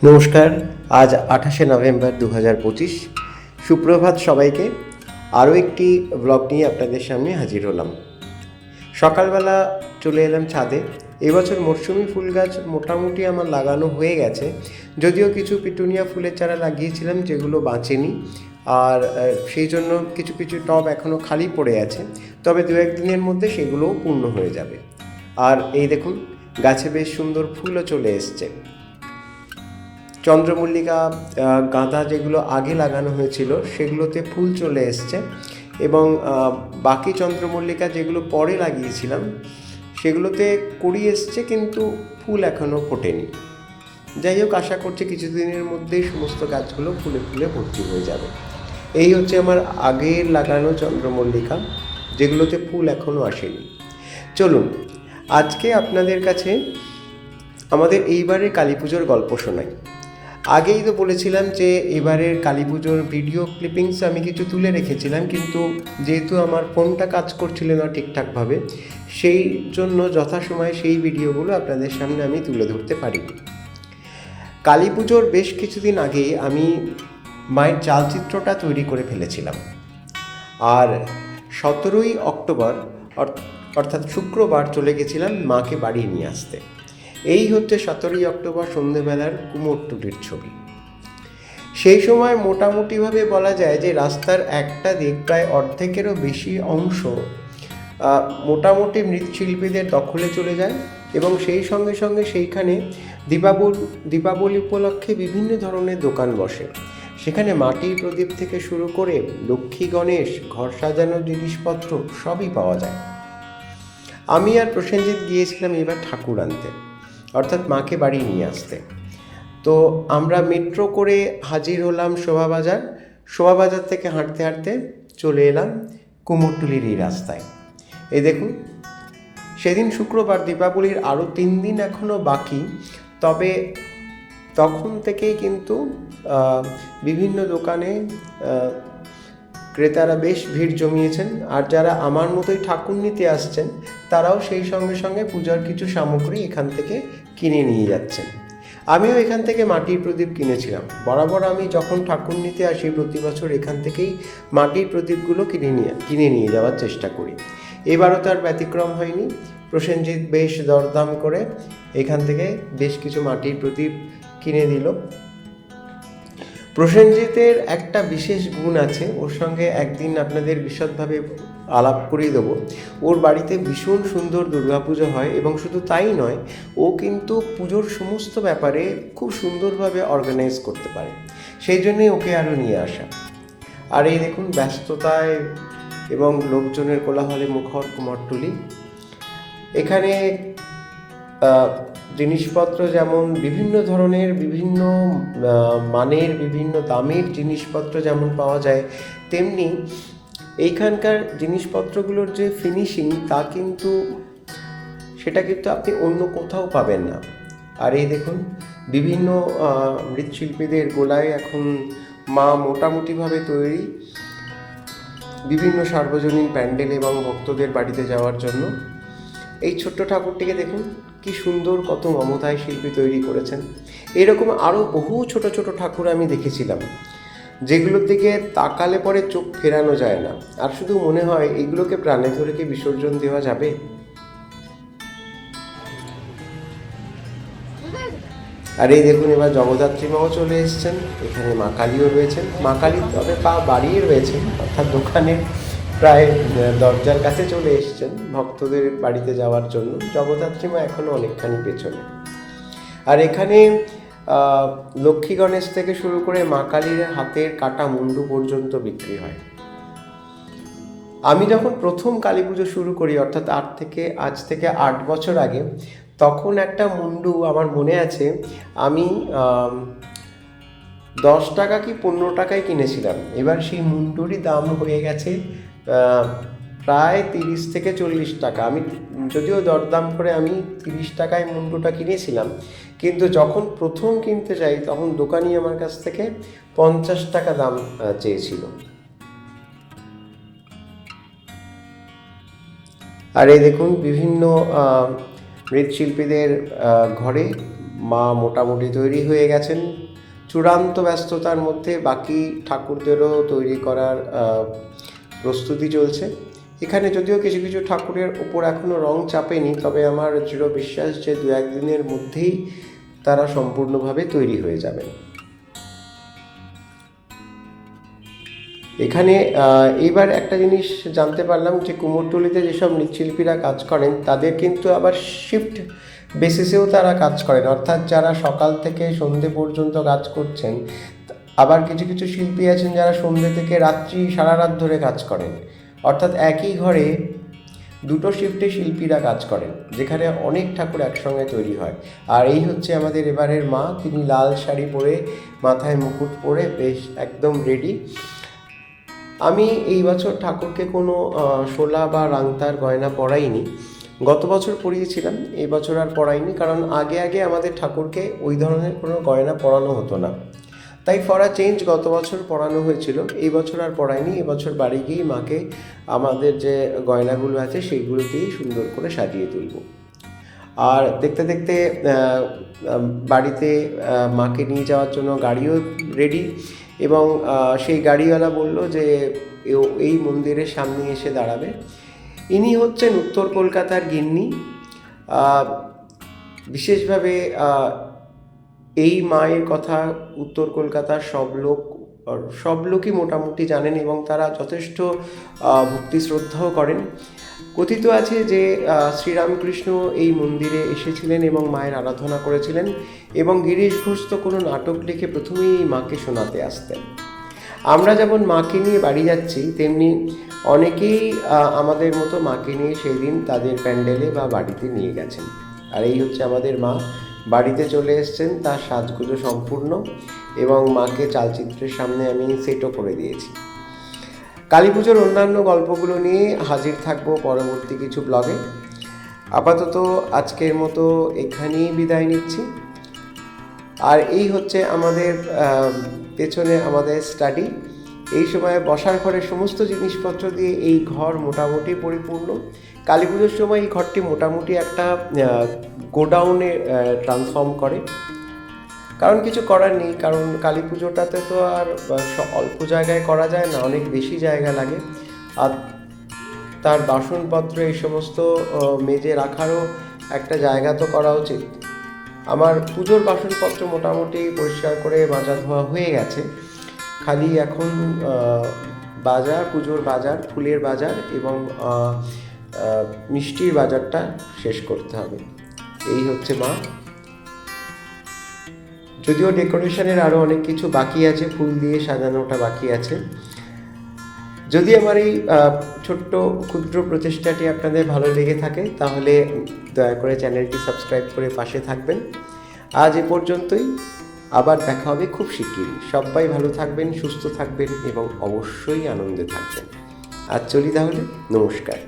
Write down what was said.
নমস্কার। আজ 28শে নভেম্বর 2025। সুপ্রভাত সবাইকে। আরও একটি ব্লগ নিয়ে আপনাদের সামনে হাজির হলাম। সকালবেলা চলে এলাম ছাদে। এবছর মরশুমি ফুল গাছ মোটামুটি আমার লাগানো হয়ে গেছে, যদিও কিছু পিটুনিয়া ফুলের চারা লাগিয়েছিলাম যেগুলো বাঁচেনি, আর সেই জন্য কিছু কিছু টব এখনও খালি পড়ে আছে। তবে দু একদিনের মধ্যে সেগুলোও পূর্ণ হয়ে যাবে। আর এই দেখুন, গাছে বেশ সুন্দর ফুলও চলে এসছে। চন্দ্রমল্লিকা, গাঁদা যেগুলো আগে লাগানো হয়েছিল সেগুলোতে ফুল চলে এসছে, এবং বাকি চন্দ্রমল্লিকা যেগুলো পরে লাগিয়েছিলাম সেগুলোতে কুড়ি এসছে, কিন্তু ফুল এখনও ফোটেনি। যাই হোক, আশা করছি কিছুদিনের মধ্যেই সমস্ত গাছগুলো ফুলে ফুলে ভর্তি হয়ে যাবে। এই হচ্ছে আমার আগের লাগানো চন্দ্রমল্লিকা, যেগুলোতে ফুল এখনও আসেনি। চলুন আজকে আপনাদের কাছে আমাদের এইবারের কালী পুজোর গল্প শোনাই। আগেই তো বলেছিলাম যে এবারের কালী পুজোর ভিডিও ক্লিপিংস আমি কিছু তুলে রেখেছিলাম, কিন্তু যেহেতু আমার ফোনটা কাজ করছিল না ঠিকঠাকভাবে, সেই জন্য যথাসময়ে সেই ভিডিওগুলো আপনাদের সামনে আমি তুলে ধরতে পারিনি। কালী পুজোর বেশ কিছুদিন আগেই আমি মায়ের চালচিত্রটা তৈরি করে ফেলেছিলাম, আর 17ই অক্টোবর অর্থাৎ শুক্রবার চলে গেছিলাম মাকে বাড়ি নিয়ে আসতে। এই হচ্ছে 17ই অক্টোবর সন্ধ্যেবেলার কুমোরটুলির ছবি। সেই সময় মোটামুটিভাবে বলা যায় যে রাস্তার একটা দিক, প্রায় অর্ধেকেরও বেশি অংশ মোটামুটি মৃৎশিল্পীদের দখলে চলে যায়, এবং সেই সঙ্গে সঙ্গে সেইখানে দীপাবলি উপলক্ষে বিভিন্ন ধরনের দোকান বসে। সেখানে মাটির প্রদীপ থেকে শুরু করে লক্ষ্মী গণেশ, ঘর সাজানোর জিনিসপত্র সবই পাওয়া যায়। আমি আর প্রসেনজিৎ গিয়েছিলাম এবার ঠাকুর আনতে, অর্থাৎ মাকে বাড়ি নিয়ে আসতে। তো আমরা মেট্রো করে হাজির হলাম শোভাবাজার। শোভাবাজার থেকে হাঁটতে হাঁটতে চলে এলাম কুমোরটুলির এই রাস্তায়। এই দেখুন, সেদিন শুক্রবার, দীপাবলির আরও 3 দিন এখনও বাকি। তবে তখন থেকেই কিন্তু বিভিন্ন দোকানে ক্রেতারা বেশ ভিড় জমিয়েছেন, আর যারা আমার মতোই ঠাকুর নিতে আসছেন তারাও সেই সঙ্গে সঙ্গে পূজার কিছু সামগ্রী এখান থেকে কিনে নিয়ে যাচ্ছেন। আমিও এখান থেকে মাটির প্রদীপ কিনেছিলাম। বরাবর আমি যখন ঠাকুর নিতে আসি প্রতি বছর এখান থেকেই মাটির প্রদীপগুলো কিনে নিয়ে যাওয়ার চেষ্টা করি। এবারও তার ব্যতিক্রম হয়নি। প্রসেনজিৎ বেশ দরদাম করে এখান থেকে বেশ কিছু মাটির প্রদীপ কিনে দিল। প্রসেনজিতের একটা বিশেষ গুণ আছে, ওর সঙ্গে একদিন আপনাদের বিশদভাবে আলাপ করিয়ে দেবো। ওর বাড়িতে ভীষণ সুন্দর দুর্গাপুজো হয়, এবং শুধু তাই নয়, ও কিন্তু পুজোর সমস্ত ব্যাপারে খুব সুন্দরভাবে অর্গানাইজ করতে পারে। সেই জন্যই ওকে আরও নিয়ে আসা। আর এই দেখুন, ব্যস্ততায় এবং লোকজনের কোলাহলে মুখর কুমোরটুলি। এখানে জিনিসপত্র যেমন বিভিন্ন ধরনের, বিভিন্ন মানের, বিভিন্ন দামের জিনিসপত্র যেমন পাওয়া যায়, তেমনি এইখানকার জিনিসপত্রগুলোর যে ফিনিশিং সেটা কিন্তু আপনি অন্য কোথাও পাবেন না। আর এই দেখুন, বিভিন্ন মৃৎশিল্পীদের গোলায় এখন মা মোটামুটিভাবে তৈরি, বিভিন্ন সার্বজনীন প্যান্ডেল এবং ভক্তদের বাড়িতে যাওয়ার জন্য। এই ছোট্ট ঠাকুরটিকে দেখুন, কি সুন্দর, কত মমতায় শিল্পী তৈরি করেছেন। এরকম আরও বহু ছোট ছোট ঠাকুর আমি দেখেছিলাম, যেগুলোর দিকে তাকালে পরে চোখ ফেরানো যায় না, আর শুধু মনে হয় এগুলোকে প্রাণে ধরে কি বিসর্জন দেওয়া যাবে। আর এই দেখুন, এবার জগদ্ধাত্রী মাও চলে এসেছেন। এখানে মা কালীও রয়েছেন। মা কালী তবে পা বাড়িয়ে রয়েছেন, অর্থাৎ দোকানের প্রায় দরজার কাছে চলে এসেছেন ভক্তদের বাড়িতে যাওয়ার জন্য। জগদ্ধাত্রী মা এখনও অনেকখানি পেছনে। আর এখানে লক্ষ্মী গণেশ থেকে শুরু করে মা কালীর হাতের কাটা মুন্ডু পর্যন্ত বিক্রি হয়। আমি যখন প্রথম কালী পুজো শুরু করি, অর্থাৎ আজ থেকে 8 বছর আগে, তখন একটা মুন্ডু আমার মনে আছে, আমি 10 টাকা কি 15 টাকায় কিনেছিলাম। এবার সেই মুন্ডুরই দাম হয়ে গেছে প্রায় 30 থেকে 40 টাকা। আমি যদিও দরদাম করে আমি 30 টাকায় মুন্ডুটা কিনেছিলাম, কিন্তু যখন প্রথম কিনতে যাই তখন দোকানি আমার কাছ থেকে 50 টাকা দাম চেয়েছিল। আর এই দেখুন, বিভিন্ন মৃৎশিল্পীদের ঘরে মা মোটামুটি তৈরি হয়ে গেছেন। চূড়ান্ত ব্যস্ততার মধ্যে বাকি ঠাকুরদেরও তৈরি করার প্রস্তুতি চলছে। এখানে যদিও কিছু কিছু ঠাকুরের উপর এখনও রং চাপেনি, তবে আমার দৃঢ় বিশ্বাস যে 2-1 দিনের মধ্যেই তারা সম্পূর্ণভাবে তৈরি হয়ে যাবেন। এখানে এইবার একটা জিনিস জানতে পারলাম যে কুমোরটুলিতে যেসব মৃৎশিল্পীরা কাজ করেন তাদের কিন্তু আবার শিফট বেসিসেও তারা কাজ করেন, অর্থাৎ যারা সকাল থেকে সন্ধে পর্যন্ত কাজ করছেন। আবার কিছু কিছু শিল্পী আছেন যারা সন্ধে থেকে রাত্রি সারা রাত ধরে কাজ করেন, অর্থাৎ একই ঘরে দুটো শিফটে শিল্পীরা কাজ করেন, যেখানে অনেক ঠাকুর একসঙ্গে তৈরি হয়। আর এই হচ্ছে আমাদের এবারের মা, তিনি লাল শাড়ি পরে মাথায় মুকুট পরে বেশ একদম রেডি। আমি এই বছর ঠাকুরকে কোনো শোলা বা রাংতার গয়না পরাইনি। গত বছর পরিয়েছিলাম, এই বছর আর পরাইনি, কারণ আগে আগে আমাদের ঠাকুরকে ওই ধরনের কোনো গয়না পরানো হতো না। তাই ফর আ চেঞ্জ গত বছর পরানো হয়েছিল, এই বছর আর পরাইনি। এবছর বাড়ি গিয়েই মাকে আমাদের যে গয়নাগুলো আছে সেইগুলো দিয়েই সুন্দর করে সাজিয়ে তুলব। আর দেখতে দেখতে বাড়িতে মাকে নিয়ে যাওয়ার জন্য গাড়িও রেডি, এবং সেই গাড়িওয়ালা বলল যে এই মন্দিরের সামনে এসে দাঁড়াবে। ইনি হচ্ছেন উত্তর কলকাতার গিন্নি। বিশেষভাবে এই মায়ের কথা উত্তর কলকাতার সব লোকই মোটামুটি জানেন, এবং তারা যথেষ্ট ভক্তি শ্রদ্ধাও করেন। কথিত আছে যে শ্রীরামকৃষ্ণ এই মন্দিরে এসেছিলেন এবং মায়ের আরাধনা করেছিলেন, এবং গিরিশ ঘোষ তো কোনো নাটক লিখে প্রথমেই এই মাকে শোনাতে আসতেন। আমরা যেমন মাকে নিয়ে বাড়ি যাচ্ছি, তেমনি অনেকেই আমাদের মতো মাকে নিয়ে সেই দিন তাদের প্যান্ডেলে বা বাড়িতে নিয়ে গেছেন। আর এই হচ্ছে আমাদের মা, বাড়িতে চলে এসছেন, তার সাজগুজো সম্পূর্ণ, এবং মাকে চালচিত্রের সামনে আমি সেটও করে দিয়েছি। কালী পুজোর অন্যান্য গল্পগুলো নিয়ে হাজির থাকবো পরবর্তী কিছু ব্লগে। আপাতত আজকের মতো এখানেই বিদায় নিচ্ছি। আর এই হচ্ছে আমাদের পেছনে আমাদের স্টাডি। এই সময় বসার ঘরের সমস্ত জিনিসপত্র দিয়ে এই ঘর মোটামুটি পরিপূর্ণ। কালী পুজোর সময় এই ঘরটি মোটামুটি একটা গোডাউনে ট্রান্সফর্ম করে, কারণ কিছু করার নেই, কারণ কালী পুজোটাতে তো আর অল্প জায়গায় করা যায় না, অনেক বেশি জায়গা লাগে। আর তার বাসনপত্র এই সমস্ত মেজে রাখারও একটা জায়গা তো করা উচিত। আমার পুজোর বাসনপত্র মোটামুটি পরিষ্কার করে মাজা ধোয়া হয়ে গেছে, খালি এখন বাজার, পুজোর বাজার, ফুলের বাজার এবং মিষ্টির বাজারটা শেষ করতে হবে। এই হচ্ছে মা। যদিও ডেকোরেশনের আরও অনেক কিছু বাকি আছে, ফুল দিয়ে সাজানোটা বাকি আছে। যদি আমার এই ছোট্ট ক্ষুদ্র প্রচেষ্টাটি আপনাদের ভালো লেগে থাকে, তাহলে দয়া করে চ্যানেলটি সাবস্ক্রাইব করে পাশে থাকবেন। আজ এ পর্যন্তই, আবার দেখা হবে খুব শিগগিরই। সবাই ভালো থাকবেন, সুস্থ থাকবেন এবং অবশ্যই আনন্দে থাকবেন। আজ চলি তাহলে, নমস্কার।